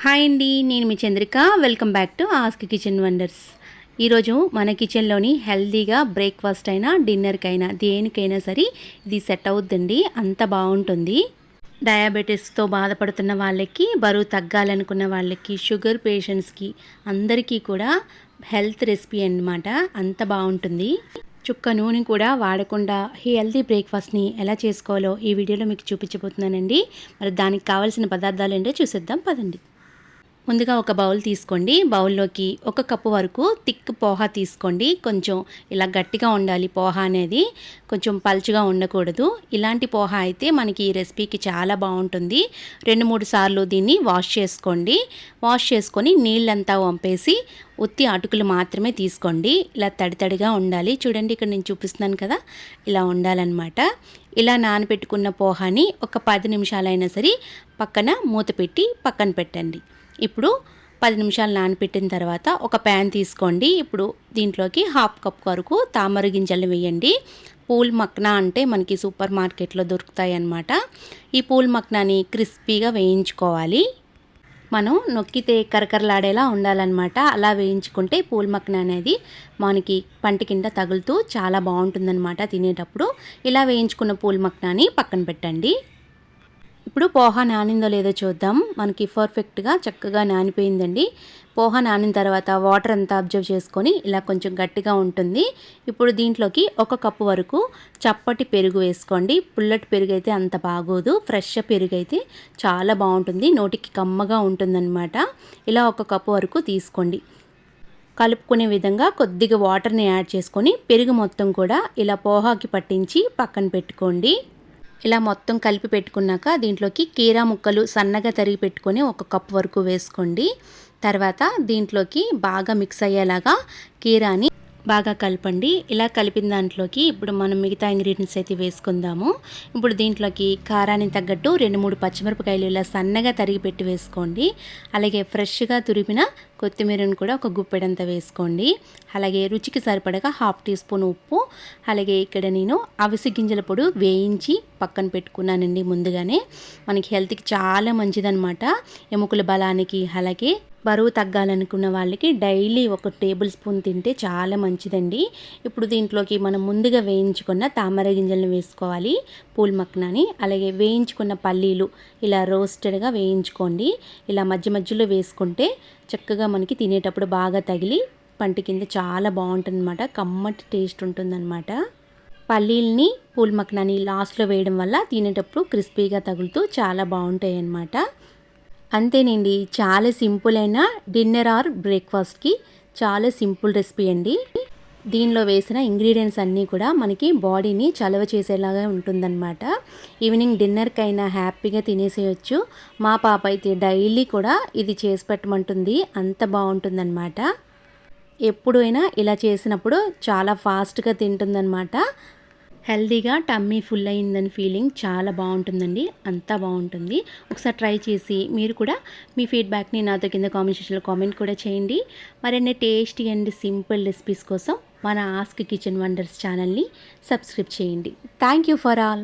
Hi అండి, నేను మీ Chandrika. Welcome back to ask kitchen wonders. ఈరోజు మన కిచెన్లోని హెల్తీగా బ్రేక్ఫాస్ట్ అయినా డిన్నర్కైనా దేనికైనా సరే ఇది సెట్ అవుద్దండి. అంత బాగుంటుంది. డయాబెటీస్తో బాధపడుతున్న వాళ్ళకి, బరువు తగ్గాలనుకున్న వాళ్ళకి, షుగర్ పేషెంట్స్కి అందరికీ కూడా హెల్త్ రెసిపీ అన్నమాట. అంత బాగుంటుంది. చుక్క నూనె కూడా వాడకుండా హెల్తీ బ్రేక్ఫాస్ట్ని ఎలా చేసుకోవాలో ఈ వీడియోలో మీకు చూపించబోతున్నానండి. మరి దానికి కావాల్సిన పదార్థాలు ఏంటో చూసేద్దాం పదండి. ముందుగా ఒక బౌల్ తీసుకోండి. బౌల్లోకి 1 కప్పు వరకు థిక్ పోహా తీసుకోండి. కొంచెం ఇలా గట్టిగా ఉండాలి పోహా అనేది, కొంచెం పలుచగా ఉండకూడదు. ఇలాంటి పోహా అయితే మనకి ఈ రెసిపీకి చాలా బాగుంటుంది. 2-3 సార్లు దీన్ని వాష్ చేసుకోండి. వాష్ చేసుకొని నీళ్ళంతా వంపేసి ఉత్తి అటుకులు మాత్రమే తీసుకోండి. ఇలా తడితడిగా ఉండాలి. చూడండి, ఇక్కడ నేను చూపిస్తున్నాను కదా, ఇలా ఉండాలన్నమాట. ఇలా నానబెట్టుకున్న పోహాని ఒక 10 నిమిషాలైనా సరే పక్కన మూత పెట్టి పక్కన పెట్టండి. ఇప్పుడు 10 నిమిషాలు నానబెట్టిన తర్వాత ఒక ప్యాన్ తీసుకోండి. ఇప్పుడు దీంట్లోకి 1/2 కప్ వరకు తామర గింజలు వేయండి. పూల్ మక్నా అంటే మనకి సూపర్ మార్కెట్లో దొరుకుతాయి అన్నమాట. ఈ పూల్ మక్నాని క్రిస్పీగా వేయించుకోవాలి. మనం నొక్కితే కరకరలాడేలా ఉండాలన్నమాట. అలా వేయించుకుంటే పూల్ మక్నా అనేది మనకి పంటి కింద తగులుతూ చాలా బాగుంటుందన్నమాట తినేటప్పుడు. ఇలా వేయించుకున్న పూల్ మక్నాని పక్కన పెట్టండి. ఇప్పుడు పోహా నానిందో లేదో చూద్దాం. మనకి పర్ఫెక్ట్గా చక్కగా నానిపోయిందండి. పోహా నానిన తర్వాత వాటర్ అంతా అబ్జర్వ్ చేసుకొని ఇలా కొంచెం గట్టిగా ఉంటుంది. ఇప్పుడు దీంట్లోకి 1 కప్పు వరకు చప్పటి పెరుగు వేసుకోండి. పుల్లటి పెరుగు అయితే అంత బాగోదు, ఫ్రెష్ పెరుగు అయితే చాలా బాగుంటుంది, నోటికి కమ్మగా ఉంటుందన్నమాట. ఇలా 1 కప్పు వరకు తీసుకోండి. కలుపుకునే విధంగా కొద్దిగా వాటర్ని యాడ్ చేసుకొని పెరుగు మొత్తం కూడా ఇలా పోహాకి పట్టించి పక్కన పెట్టుకోండి. ఇలా మొత్తం కలిపి పెట్టుకున్నాక దీంట్లోకి కీరా ముక్కలు సన్నగా తరిగి పెట్టుకొని 1 కప్ వరకు వేసుకోండి. తర్వాత దీంట్లోకి బాగా మిక్స్ అయ్యేలాగా కీరాని బాగా కలపండి. ఇలా కలిపిన దాంట్లోకి ఇప్పుడు మనం మిగతా ఇంగ్రీడియంట్స్ అయితే వేసుకుందాము. ఇప్పుడు దీంట్లోకి కారానికి తగ్గట్టు 2-3 పచ్చిమిరపకాయలు ఇలా సన్నగా తరిగి పెట్టి వేసుకోండి. అలాగే ఫ్రెష్గా తురిమిన కొత్తిమీరను కూడా ఒక గుప్పెడంతా వేసుకోండి. అలాగే రుచికి సరిపడగా 1/2 టీ స్పూన్ ఉప్పు. అలాగే ఇక్కడ నేను అవిసె గింజల పొడి వేయించి పక్కన పెట్టుకున్నానండి ముందుగానే. మనకి హెల్త్కి చాలా మంచిదన్నమాట. ఎముకల బలానికి, అలాగే బరువు తగ్గాలనుకున్న వాళ్ళకి డైలీ 1 టేబుల్ స్పూన్ తింటే చాలా మంచిదండి. ఇప్పుడు దీంట్లోకి మనం ముందుగా వేయించుకున్న తామర గింజలను వేసుకోవాలి, పూల్ మక్నాని. అలాగే వేయించుకున్న పల్లీలు ఇలా రోస్టెడ్గా వేయించుకోండి. ఇలా మధ్య మధ్యలో వేసుకుంటే చక్కగా మనకి తినేటప్పుడు బాగా తగిలి పంటి కింద చాలా బాగుంటుందన్నమాట. కమ్మటి టేస్ట్ ఉంటుందన్నమాట. పల్లీల్ని పూల్ మక్నాని లాస్ట్లో వేయడం వల్ల తినేటప్పుడు క్రిస్పీగా తగులుతూ చాలా బాగుంటాయి అన్నమాట. అంతేనండి, చాలా సింపుల్ అయిన డిన్నర్ ఆర్ బ్రేక్ఫాస్ట్కి చాలా సింపుల్ రెసిపీ అండి. దీనిలో వేసిన ఇంగ్రీడియంట్స్ అన్నీ కూడా మనకి బాడీని చలవ చేసేలాగా ఉంటుందన్నమాట. ఈవినింగ్ డిన్నర్కైనా హ్యాపీగా తినేసేయచ్చు. మా పాప అయితే డైలీ కూడా ఇది చేసి పెట్టమంటుంది, అంత బాగుంటుందన్నమాట. ఎప్పుడైనా ఇలా చేసినప్పుడు చాలా ఫాస్ట్గా తింటుందన్నమాట. హెల్దీగా టమ్మీ ఫుల్ అయిందని ఫీలింగ్ చాలా బాగుంటుందండి. అంతా బాగుంటుంది. ఒకసారి ట్రై చేసి మీరు కూడా మీ ఫీడ్బ్యాక్ని నాతో కింద కామెంట్ సెక్షన్లో కామెంట్ కూడా చేయండి. మరిన్ని టేస్టీ అండ్ సింపుల్ రెసిపీస్ కోసం మన ఆస్క్ కిచెన్ వండర్స్ ఛానల్ని సబ్స్క్రైబ్ చేయండి. Thank you for all.